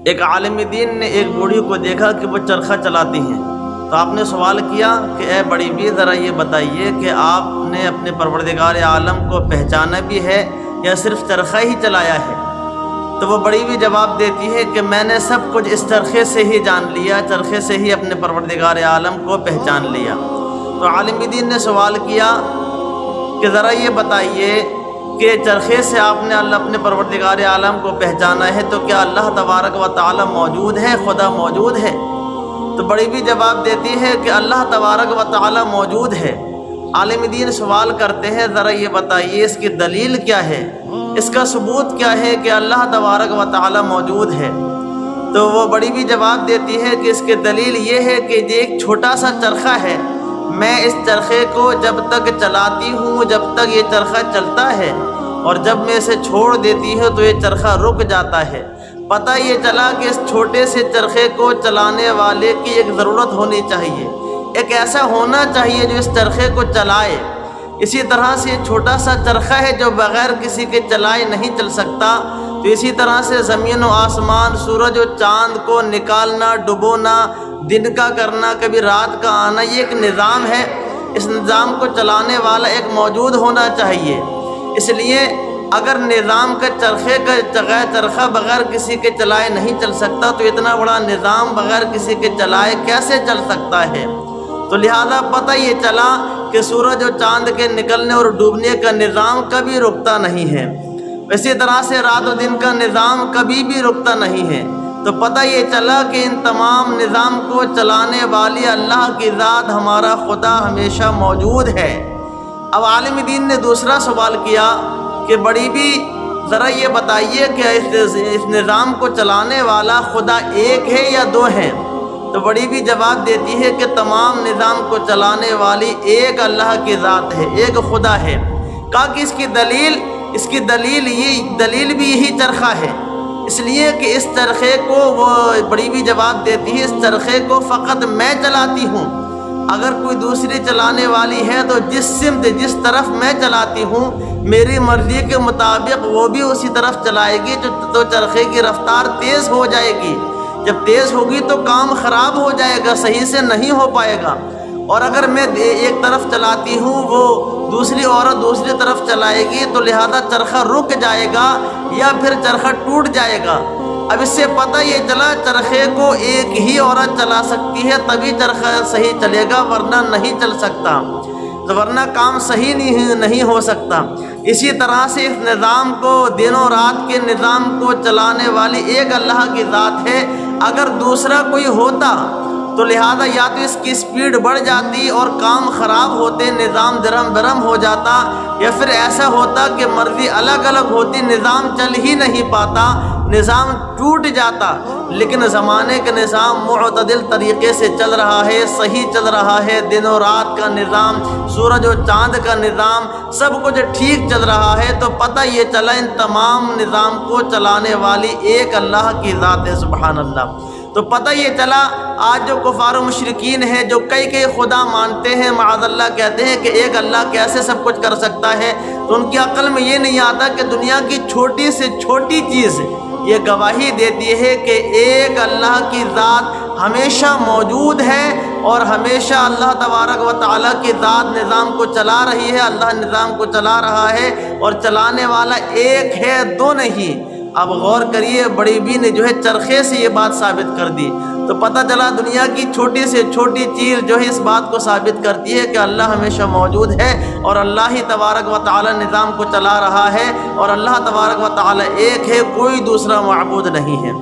ایک عالم دین نے ایک بوڑھی کو دیکھا کہ وہ چرخہ چلاتی ہیں، تو آپ نے سوال کیا کہ اے بڑی بی، ذرا یہ بتائیے کہ آپ نے اپنے پروردگار عالم کو پہچانا بھی ہے یا صرف چرخہ ہی چلایا ہے؟ تو وہ بڑی بی جواب دیتی ہے کہ میں نے سب کچھ اس چرخے سے ہی جان لیا، چرخے سے ہی اپنے پروردگار عالم کو پہچان لیا۔ تو عالم دین نے سوال کیا کہ ذرا یہ بتائیے کہ چرخے سے آپ نے اپنے پروردگار عالم کو پہچانا ہے، تو کیا اللہ تبارک و تعالی موجود ہے، خدا موجود ہے؟ تو بڑی بھی جواب دیتی ہے کہ اللہ تبارک و تعالی موجود ہے۔ عالم دین سوال کرتے ہیں ذرا یہ بتائیے اس کی دلیل کیا ہے، اس کا ثبوت کیا ہے کہ اللہ تبارک و تعالی موجود ہے؟ تو وہ بڑی بھی جواب دیتی ہے کہ اس کی دلیل یہ ہے کہ یہ ایک چھوٹا سا چرخہ ہے، میں اس چرخے کو جب تک چلاتی ہوں، جب تک یہ چرخہ چلتا ہے، اور جب میں اسے چھوڑ دیتی ہوں تو یہ چرخہ رک جاتا ہے۔ پتہ یہ چلا کہ اس چھوٹے سے چرخے کو چلانے والے کی ایک ضرورت ہونی چاہیے، ایک ایسا ہونا چاہیے جو اس چرخے کو چلائے۔ اسی طرح سے چھوٹا سا چرخہ ہے جو بغیر کسی کے چلائے نہیں چل سکتا، تو اسی طرح سے زمین و آسمان، سورج و چاند کو نکالنا، ڈبونا، دن کا کرنا، کبھی رات کا آنا، یہ ایک نظام ہے۔ اس نظام کو چلانے والا ایک موجود ہونا چاہیے۔ اس لیے اگر نظام کا چرخہ بغیر کسی کے چلائے نہیں چل سکتا، تو اتنا بڑا نظام بغیر کسی کے چلائے کیسے چل سکتا ہے؟ تو لہذا پتہ یہ چلا کہ سورج و چاند کے نکلنے اور ڈوبنے کا نظام کبھی رکتا نہیں ہے، اسی طرح سے رات و دن کا نظام کبھی بھی رکتا نہیں ہے۔ تو پتہ یہ چلا کہ ان تمام نظام کو چلانے والی اللہ کی ذات، ہمارا خدا ہمیشہ موجود ہے۔ اب عالم دین نے دوسرا سوال کیا کہ بڑی بھی ذرا یہ بتائیے کہ اس نظام کو چلانے والا خدا ایک ہے یا دو ہیں؟ تو بڑی بھی جواب دیتی ہے کہ تمام نظام کو چلانے والی ایک اللہ کی ذات ہے، ایک خدا ہے۔ کہا کہ اس کی دلیل بھی یہی چرخہ ہے، اس لیے کہ اس چرخے کو، وہ بڑی بھی جواب دیتی ہے، اس چرخے کو فقط میں چلاتی ہوں، اگر کوئی دوسری چلانے والی ہے تو جس سمت جس طرف میں چلاتی ہوں میری مرضی کے مطابق وہ بھی اسی طرف چلائے گی، تو چرخے کی رفتار تیز ہو جائے گی۔ جب تیز ہوگی تو کام خراب ہو جائے گا، صحیح سے نہیں ہو پائے گا۔ اور اگر میں ایک طرف چلاتی ہوں، وہ دوسری عورت دوسری طرف چلائے گی، تو لہذا چرخہ رک جائے گا یا پھر چرخہ ٹوٹ جائے گا۔ اب اس سے پتہ یہ چلا چرخے کو ایک ہی عورت چلا سکتی ہے، تبھی چرخہ صحیح چلے گا، ورنہ نہیں چل سکتا، ورنہ کام صحیح نہیں ہو سکتا۔ اسی طرح سے اس نظام کو، دن و رات کے نظام کو چلانے والی ایک اللہ کی ذات ہے۔ اگر دوسرا کوئی ہوتا تو لہذا یا تو اس کی سپیڈ بڑھ جاتی اور کام خراب ہوتے، نظام درم برم ہو جاتا، یا پھر ایسا ہوتا کہ مرضی الگ الگ ہوتی، نظام چل ہی نہیں پاتا، نظام ٹوٹ جاتا۔ لیکن زمانے کا نظام معتدل طریقے سے چل رہا ہے، صحیح چل رہا ہے، دن و رات کا نظام، سورج و چاند کا نظام، سب کچھ ٹھیک چل رہا ہے۔ تو پتہ یہ چلا ان تمام نظام کو چلانے والی ایک اللہ کی ذات ہے، سبحان اللہ۔ تو پتہ یہ چلا آج جو کفار و مشرکین ہیں، جو کئی خدا مانتے ہیں، معاذ اللہ کہتے ہیں کہ ایک اللہ کیسے سب کچھ کر سکتا ہے، تو ان کی عقل میں یہ نہیں آتا کہ دنیا کی چھوٹی سے چھوٹی چیز یہ گواہی دیتی ہے کہ ایک اللہ کی ذات ہمیشہ موجود ہے، اور ہمیشہ اللہ تبارک و تعالیٰ کی ذات نظام کو چلا رہی ہے، اللہ نظام کو چلا رہا ہے، اور چلانے والا ایک ہے، دو نہیں۔ اب غور کریے، بڑی بی نے جو ہے چرخے سے یہ بات ثابت کر دی، تو پتہ چلا دنیا کی چھوٹی سے چھوٹی چیز جو ہے اس بات کو ثابت کرتی ہے کہ اللہ ہمیشہ موجود ہے، اور اللہ ہی تبارک و تعالی نظام کو چلا رہا ہے، اور اللہ تبارک و تعالی ایک ہے، کوئی دوسرا معبود نہیں ہے۔